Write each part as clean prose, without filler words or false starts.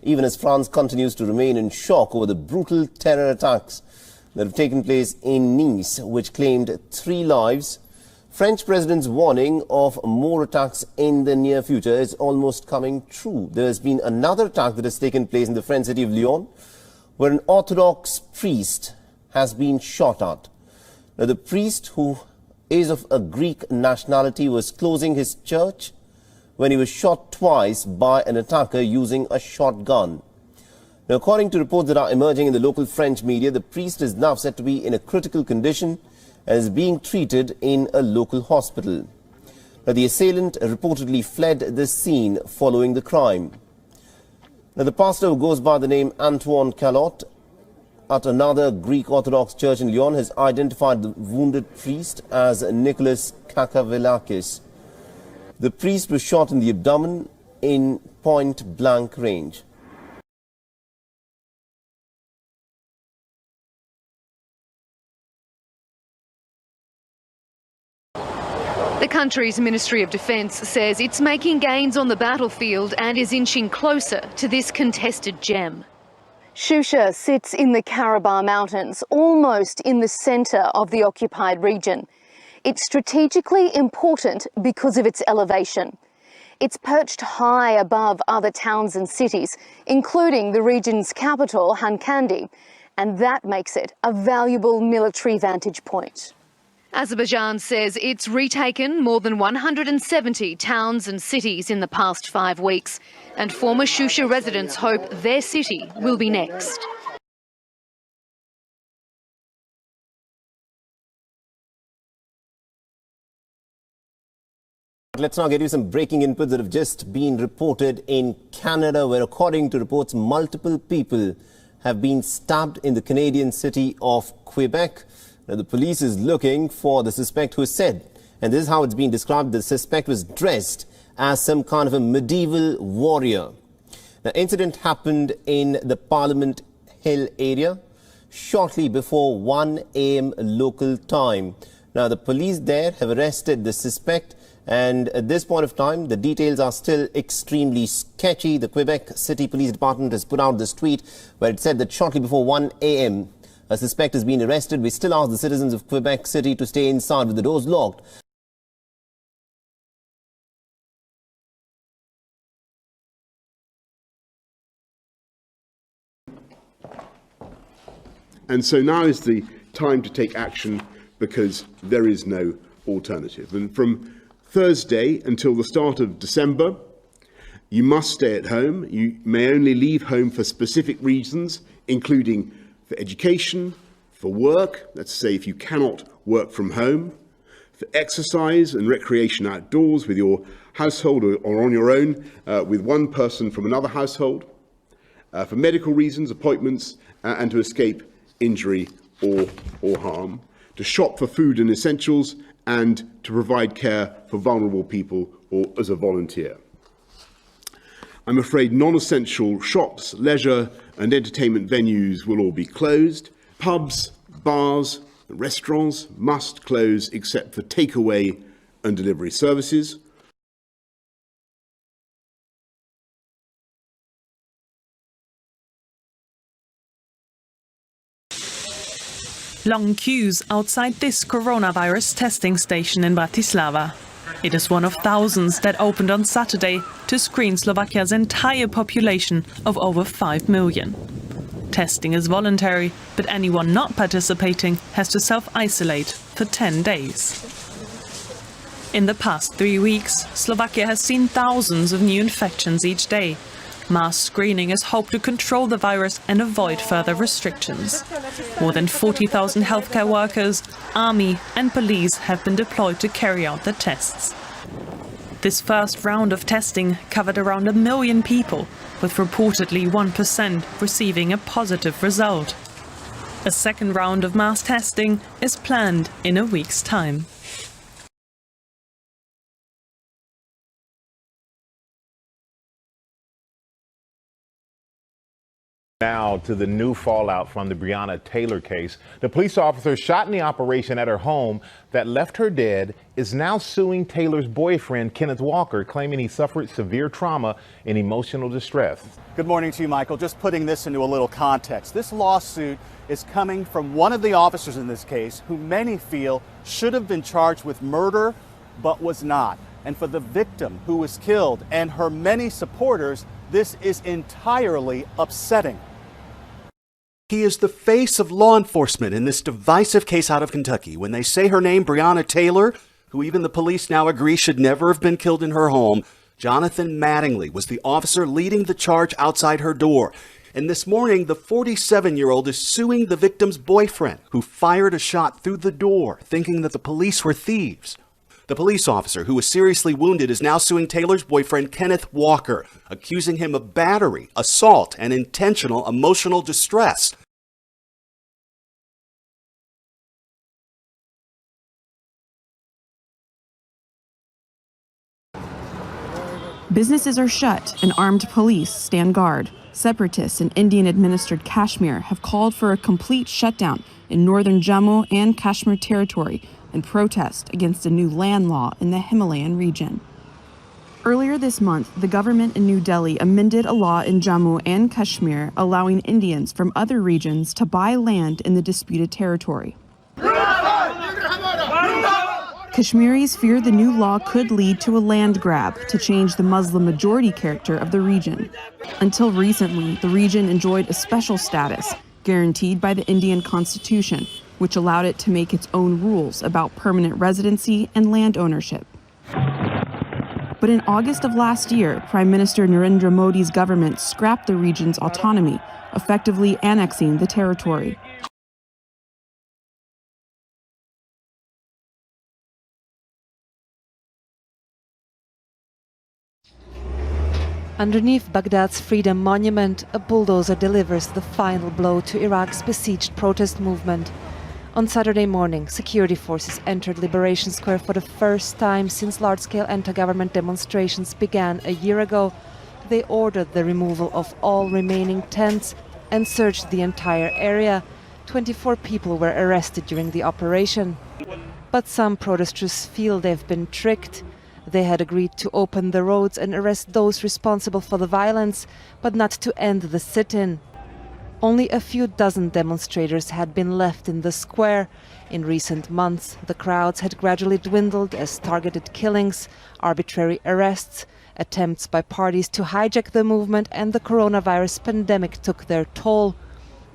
even as France continues to remain in shock over the brutal terror attacks that have taken place in Nice, which claimed 3 lives. French president's warning of more attacks in the near future is almost coming true. There has been another attack that has taken place in the French city of Lyon, where an Orthodox priest has been shot at. Now, the priest, who is of a Greek nationality, was closing his church when he was shot twice by an attacker using a shotgun. Now, according to reports that are emerging in the local French media, the priest is now said to be in a critical condition and is being treated in a local hospital. Now, the assailant reportedly fled the scene following the crime. Now, the pastor, who goes by the name Antoine Calotte, at another Greek Orthodox church in Lyon, has identified the wounded priest as Nicholas Kakavelakis. The priest was shot in the abdomen in point-blank range. The country's Ministry of Defence says it's making gains on the battlefield and is inching closer to this contested gem. Shusha sits in the Karabakh Mountains, almost in the centre of the occupied region. It's strategically important because of its elevation. It's perched high above other towns and cities, including the region's capital, Hankandi, and that makes it a valuable military vantage point. Azerbaijan says it's retaken more than 170 towns and cities in the past 5 weeks, and former Shusha residents hope their city will be next. Let's now get you some breaking inputs that have just been reported in Canada, where, according to reports, multiple people have been stabbed in the Canadian city of Quebec. Now, the police is looking for the suspect, who is said, and this is how it's been described, the suspect was dressed as some kind of a medieval warrior. The incident happened in the Parliament Hill area shortly before 1 a.m. local time. Now, the police there have arrested the suspect, and at this point of time, the details are still extremely sketchy. The Quebec City Police Department has put out this tweet where it said that shortly before 1 a.m., a suspect has been arrested. We still ask the citizens of Quebec City to stay inside with the doors locked. And so now is the time to take action, because there is no alternative. And from Thursday until the start of December, you must stay at home. You may only leave home for specific reasons, including for education, for work, let's say if you cannot work from home, for exercise and recreation outdoors with your household or on your own with one person from another household, for medical reasons, appointments, and to escape injury or harm, to shop for food and essentials, and to provide care for vulnerable people or as a volunteer. I'm afraid non-essential shops, leisure and entertainment venues will all be closed. Pubs, bars, and restaurants must close except for takeaway and delivery services. Long queues outside this coronavirus testing station in Bratislava. It is one of thousands that opened on Saturday to screen Slovakia's entire population of over 5 million. Testing is voluntary, but anyone not participating has to self-isolate for 10 days. In the past 3 weeks, Slovakia has seen thousands of new infections each day. Mass screening is hoped to control the virus and avoid further restrictions. More than 40,000 healthcare workers, army and police have been deployed to carry out the tests. This first round of testing covered around 1 million people, with reportedly 1% receiving a positive result. A second round of mass testing is planned in a week's time. Now to the new fallout from the Breonna Taylor case. The police officer shot in the operation at her home that left her dead is now suing Taylor's boyfriend, Kenneth Walker, claiming he suffered severe trauma and emotional distress. Good morning to you, Michael. Just putting this into a little context. This lawsuit is coming from one of the officers in this case who many feel should have been charged with murder but was not. And for the victim who was killed and her many supporters, this is entirely upsetting. He is the face of law enforcement in this divisive case out of Kentucky. When they say her name, Breonna Taylor, who even the police now agree should never have been killed in her home, Jonathan Mattingly was the officer leading the charge outside her door. And this morning, the 47-year-old is suing the victim's boyfriend, who fired a shot through the door, thinking that the police were thieves. The police officer who was seriously wounded is now suing Taylor's boyfriend, Kenneth Walker, accusing him of battery, assault, and intentional emotional distress. Businesses are shut and armed police stand guard. Separatists in Indian-administered Kashmir have called for a complete shutdown in northern Jammu and Kashmir territory in protest against a new land law in the Himalayan region. Earlier this month, the government in New Delhi amended a law in Jammu and Kashmir allowing Indians from other regions to buy land in the disputed territory. Kashmiris fear the new law could lead to a land grab to change the Muslim majority character of the region. Until recently, the region enjoyed a special status guaranteed by the Indian Constitution, which allowed it to make its own rules about permanent residency and land ownership. But in August of last year, Prime Minister Narendra Modi's government scrapped the region's autonomy, effectively annexing the territory. Underneath Baghdad's Freedom Monument, a bulldozer delivers the final blow to Iraq's besieged protest movement. On Saturday morning, security forces entered Liberation Square for the first time since large-scale anti-government demonstrations began a year ago. They ordered the removal of all remaining tents and searched the entire area. 24 people were arrested during the operation. But some protesters feel they've been tricked. They had agreed to open the roads and arrest those responsible for the violence, but not to end the sit-in. Only a few dozen demonstrators had been left in the square. In recent months, the crowds had gradually dwindled as targeted killings, arbitrary arrests, attempts by parties to hijack the movement, and the coronavirus pandemic took their toll.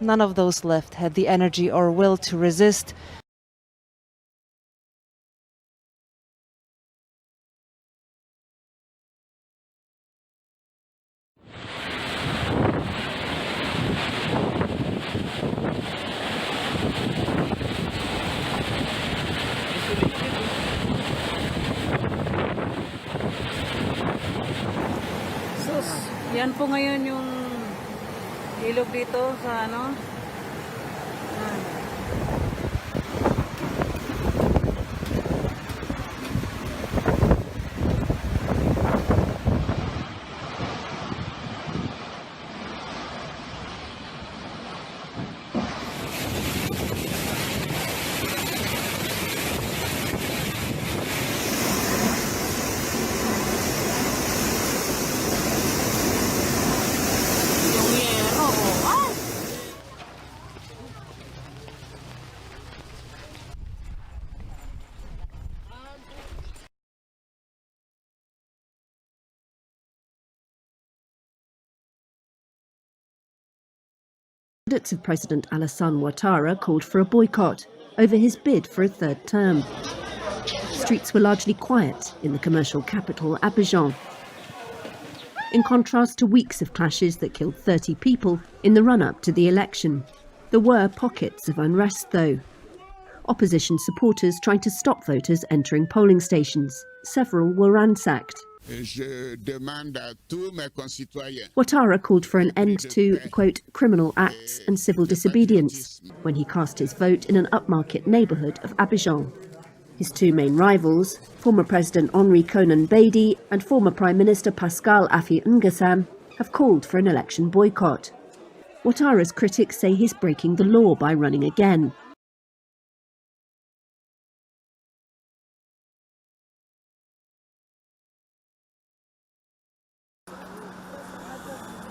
None of those left had the energy or will to resist. Yan po ngayon yung ilog dito sa ano. Candidates of President Alassane Ouattara called for a boycott over his bid for a third term. Streets were largely quiet in the commercial capital, Abidjan. In contrast to weeks of clashes that killed 30 people in the run-up to the election. There were pockets of unrest, though. Opposition supporters trying to stop voters entering polling stations. Several were ransacked. Ouattara called for an end to, quote, criminal acts and civil disobedience when he cast his vote in an upmarket neighbourhood of Abidjan. His two main rivals, former President Henri Konan Bedi and former Prime Minister Pascal Affi N'Guessan, have called for an election boycott. Ouattara's critics say he's breaking the law by running again.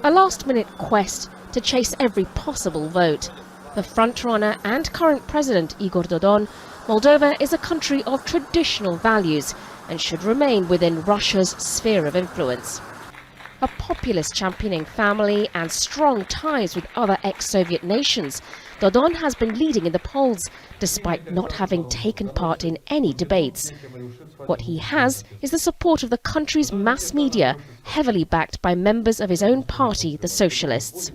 A last-minute quest to chase every possible vote. The frontrunner and current president Igor Dodon, Moldova is a country of traditional values and should remain within Russia's sphere of influence. A populist championing family and strong ties with other ex-Soviet nations, Dodon has been leading in the polls despite not having taken part in any debates. What he has is the support of the country's mass media, heavily backed by members of his own party, the Socialists,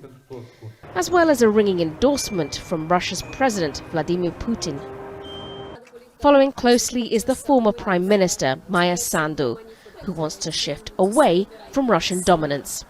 as well as a ringing endorsement from Russia's President Vladimir Putin. Following closely is the former Prime Minister Maya Sandu, who wants to shift away from Russian dominance.